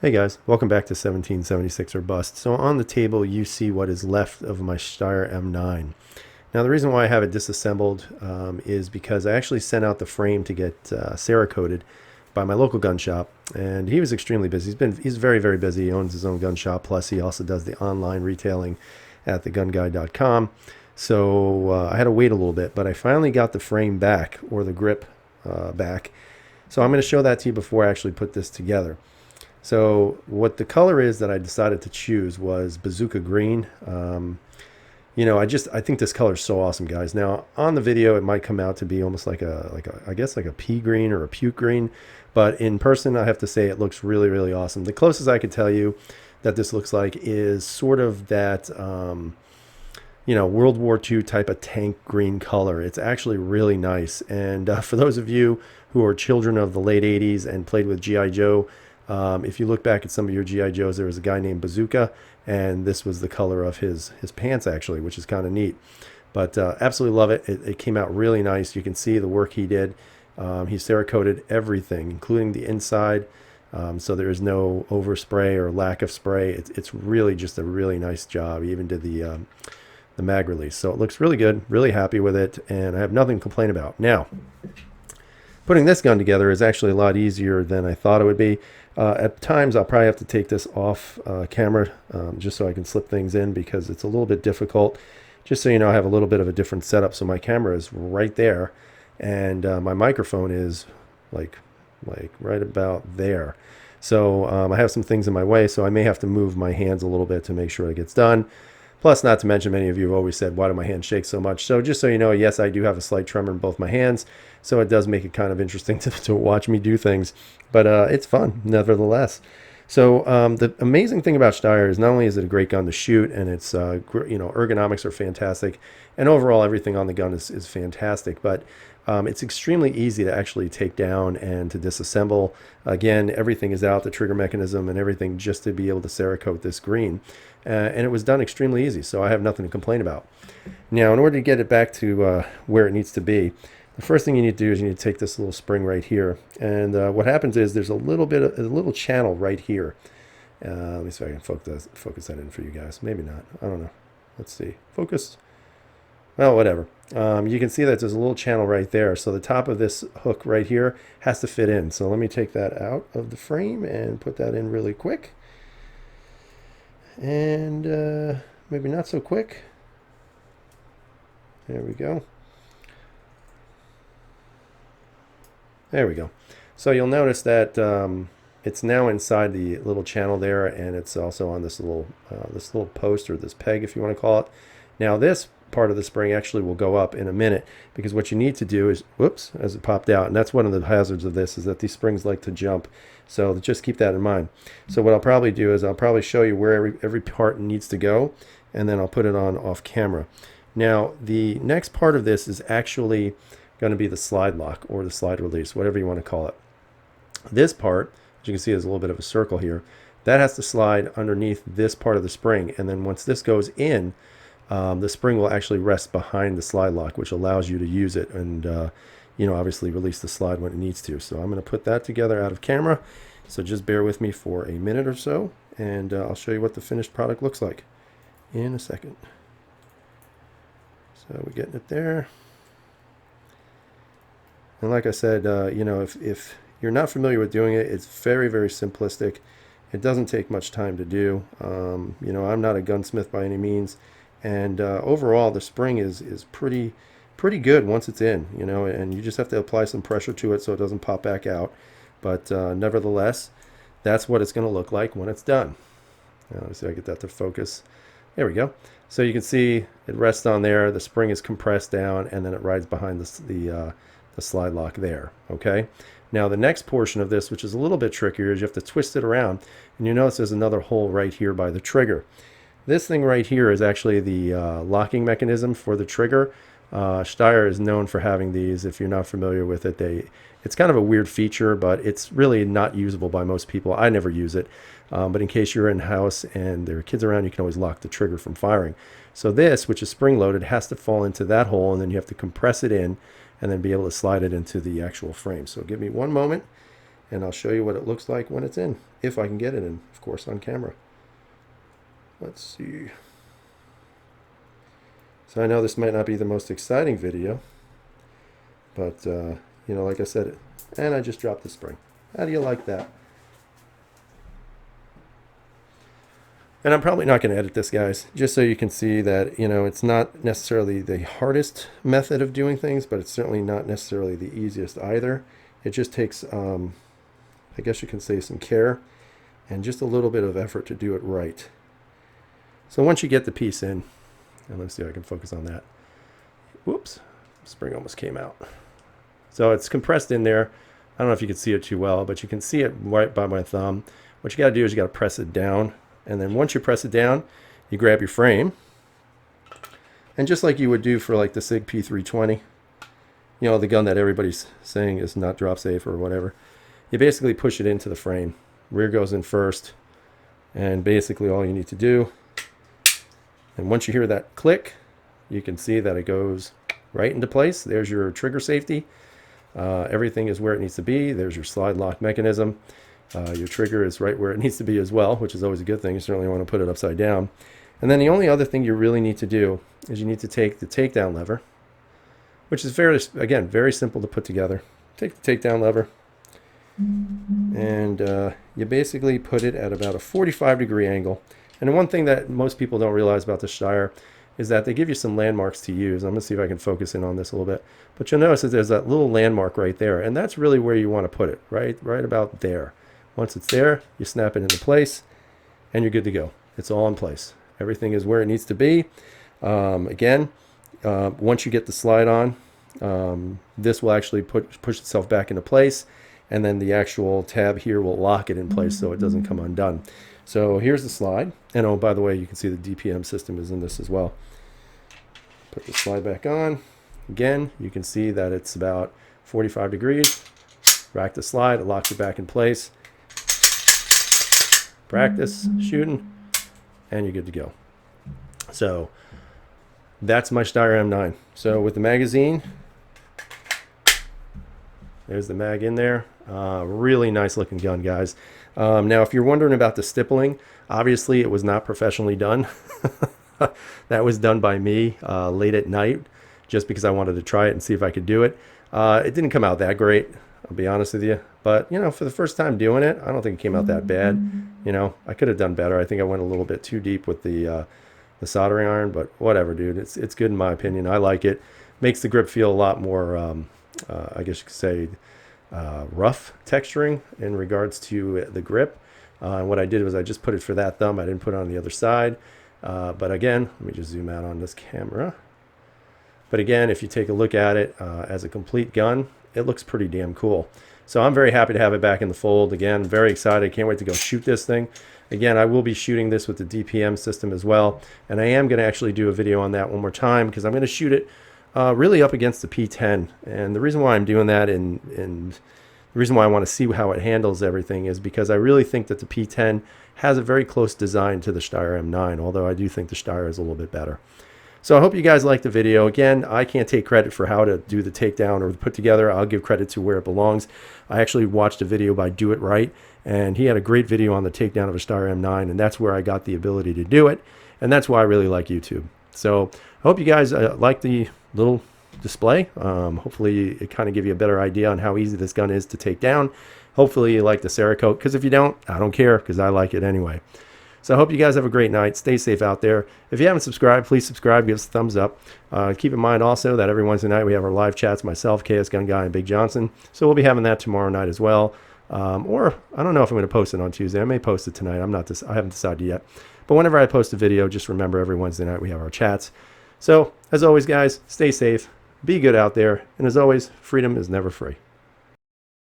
Hey guys, welcome back to 1776 or Bust. So on the table you see what is left of my Steyr M9. Now the reason why I have it disassembled is because I actually sent out the frame to get Cerakoted by my local gun shop, and he was extremely busy. He's very busy. He owns his own gun shop, plus he also does the online retailing at thegunguy.com. So I had to wait a little bit, but I finally got the frame back, or the grip back. So I'm going to show that to you before I actually put this together. So what the color is that I decided to choose was Bazooka Green. I think this color is so awesome, guys. Now on the video, it might come out to be almost like I guess like a pea green or a puke green, but in person, I have to say it looks really awesome. The closest I could tell you that this looks like is sort of that, World War II type of tank green color. It's actually really nice. And for those of you who are children of the late 80s and played with G.I. Joe, if you look back at some of your G.I. Joes, there was a guy named Bazooka, and this was the color of his pants, actually, which is kind of neat. But absolutely love it. It came out really nice. You can see the work he did. He Cerakoted everything, including the inside, so there is no overspray or lack of spray. It's really just a really nice job. He even did the mag release. So it looks really good, really happy with it, and I have nothing to complain about. Now, putting this gun together is actually a lot easier than I thought it would be. At times, I'll probably have to take this off camera just so I can slip things in, because it's a little bit difficult. Just so you know, I have a little bit of a different setup. So my camera is right there, and my microphone is like right about there. So I have some things in my way, so I may have to move my hands a little bit to make sure it gets done. Plus, not to mention, many of you have always said, why do my hands shake so much? So just so you know, yes, I do have a slight tremor in both my hands, so it does make it kind of interesting to watch me do things, but it's fun, nevertheless. So the amazing thing about Steyr is not only is it a great gun to shoot, and its ergonomics are fantastic, and overall everything on the gun is fantastic, but it's extremely easy to actually take down and to disassemble. Again, everything is out, the trigger mechanism and everything, just to be able to Cerakote this green. And it was done extremely easy, so I have nothing to complain about. Now, in order to get it back to where it needs to be, the first thing you need to do is you need to take this little spring right here. And what happens is there's a little channel right here. Let me see if I can focus that in for you guys. Maybe not. I don't know. Let's see. Focus. Well, whatever. You can see that there's a little channel right there. So the top of this hook right here has to fit in. So let me take that out of the frame and put that in really quick. And maybe not so quick. There we go. There we go. So you'll notice that it's now inside the little channel there, and it's also on this little post, or this peg, if you want to call it. Now this part of the spring actually will go up in a minute, because what you need to do is, whoops, as it popped out, and that's one of the hazards of this, is that these springs like to jump. So just keep that in mind. So what I'll probably do is I'll probably show you where every part needs to go, and then I'll put it on off camera. Now the next part of this is actually going to be the slide lock, or the slide release, whatever you want to call it. This part, as you can see, there's a little bit of a circle here. That has to slide underneath this part of the spring, and then once this goes in, the spring will actually rest behind the slide lock, which allows you to use it and obviously release the slide when it needs to. So I'm going to put that together out of camera. So just bear with me for a minute or so, and I'll show you what the finished product looks like in a second. So we're getting it there. And like I said, if you're not familiar with doing it, it's very simplistic. It doesn't take much time to do. I'm not a gunsmith by any means, and overall the spring is pretty good once it's in, and you just have to apply some pressure to it so it doesn't pop back out. But nevertheless, that's what it's going to look like when it's done. Now, let's see if I get that to focus. There we go. So you can see it rests on there. The spring is compressed down, and then it rides behind the slide lock there. Okay. Now the next portion of this, which is a little bit trickier, is you have to twist it around, and you notice there's another hole right here by the trigger. This thing right here is actually the locking mechanism for the trigger. Steyr is known for having these. If you're not familiar with it, it's kind of a weird feature, but it's really not usable by most people. I never use it, but in case you're in house and there are kids around, you can always lock the trigger from firing. So this, which is spring loaded, has to fall into that hole, and then you have to compress it in and then be able to slide it into the actual frame. So give me one moment, and I'll show you what it looks like when it's in, if I can get it in, of course, on camera. Let's see. So I know this might not be the most exciting video, but you know, like I said, and I just dropped the spring. How do you like that? And I'm probably not going to edit this, guys, just so you can see that, you know, it's not necessarily the hardest method of doing things, but it's certainly not necessarily the easiest either. It just takes, I guess you can say, some care and just a little bit of effort to do it right. So once you get the piece in, and let's see if I can focus on that. Whoops, spring almost came out. So it's compressed in there. I don't know if you can see it too well, but you can see it right by my thumb. What you got to do is you got to press it down. And then once you press it down, you grab your frame. And just like you would do for like the SIG P320, you know, the gun that everybody's saying is not drop safe or whatever, you basically push it into the frame. Rear goes in first. And basically all you need to do, and once you hear that click, you can see that it goes right into place. There's your trigger safety. Everything is where it needs to be. There's your slide lock mechanism. Your trigger is right where it needs to be as well, which is always a good thing. You certainly want to put it upside down. And then the only other thing you really need to do is you need to take the takedown lever, which is again, very simple to put together. Take the takedown lever, and you basically put it at about a 45-degree angle. And the one thing that most people don't realize about the Steyr is that they give you some landmarks to use. I'm going to see if I can focus in on this a little bit. But you'll notice that there's that little landmark right there, and that's really where you want to put it, right about there. Once it's there, you snap it into place, and you're good to go. It's all in place. Everything is where it needs to be. Again, once you get the slide on, this will actually push itself back into place, and then the actual tab here will lock it in place so it doesn't come undone. So here's the slide. And oh, by the way, you can see the DPM system is in this as well. Put the slide back on. Again, you can see that it's about 45 degrees. Rack the slide, it locks it back in place. Practice shooting, and you're good to go. So that's my Steyr M9. So with the magazine, there's the mag in there. Really nice looking gun, guys. Now, if you're wondering about the stippling, obviously it was not professionally done. That was done by me late at night, just because I wanted to try it and see if I could do it. It didn't come out that great, I'll be honest with you. But, you know, for the first time doing it, I don't think it came out that bad. You know, I could have done better. I think I went a little bit too deep with the soldering iron, but whatever, dude. It's good in my opinion. I like it. Makes the grip feel a lot more, I guess you could say, rough texturing in regards to the grip. And what I did was I just put it for that thumb. I didn't put it on the other side. But again, let me just zoom out on this camera. But again, if you take a look at it as a complete gun, it looks pretty damn cool. So I'm very happy to have it back in the fold. Again, very excited. Can't wait to go shoot this thing. Again, I will be shooting this with the DPM system as well. And I am going to actually do a video on that one more time, because I'm going to shoot it really up against the P10. And the reason why I'm doing that and the reason why I want to see how it handles everything is because I really think that the P10 has a very close design to the Steyr M9, although I do think the Steyr is a little bit better. So I hope you guys liked the video. Again, I can't take credit for how to do the takedown or the put together. I'll give credit to where it belongs. I actually watched a video by Do It Right, and he had a great video on the takedown of a Steyr M9, and that's where I got the ability to do it, and that's why I really like YouTube. So I hope you guys like the little display. Hopefully it kind of give you a better idea on how easy this gun is to take down. Hopefully you like the Cerakote, because if you don't, I don't care, because I like it anyway. So I hope you guys have a great night. Stay safe out there. If you haven't subscribed, please subscribe. Give us a thumbs up. Keep in mind also that every Wednesday night we have our live chats, myself, KS Gun Guy, and Big Johnson. So we'll be having that tomorrow night as well. Or I don't know if I'm going to post it on Tuesday. I may post it tonight. I haven't decided yet. But whenever I post a video, just remember every Wednesday night we have our chats. So as always, guys, stay safe. Be good out there. And as always, freedom is never free.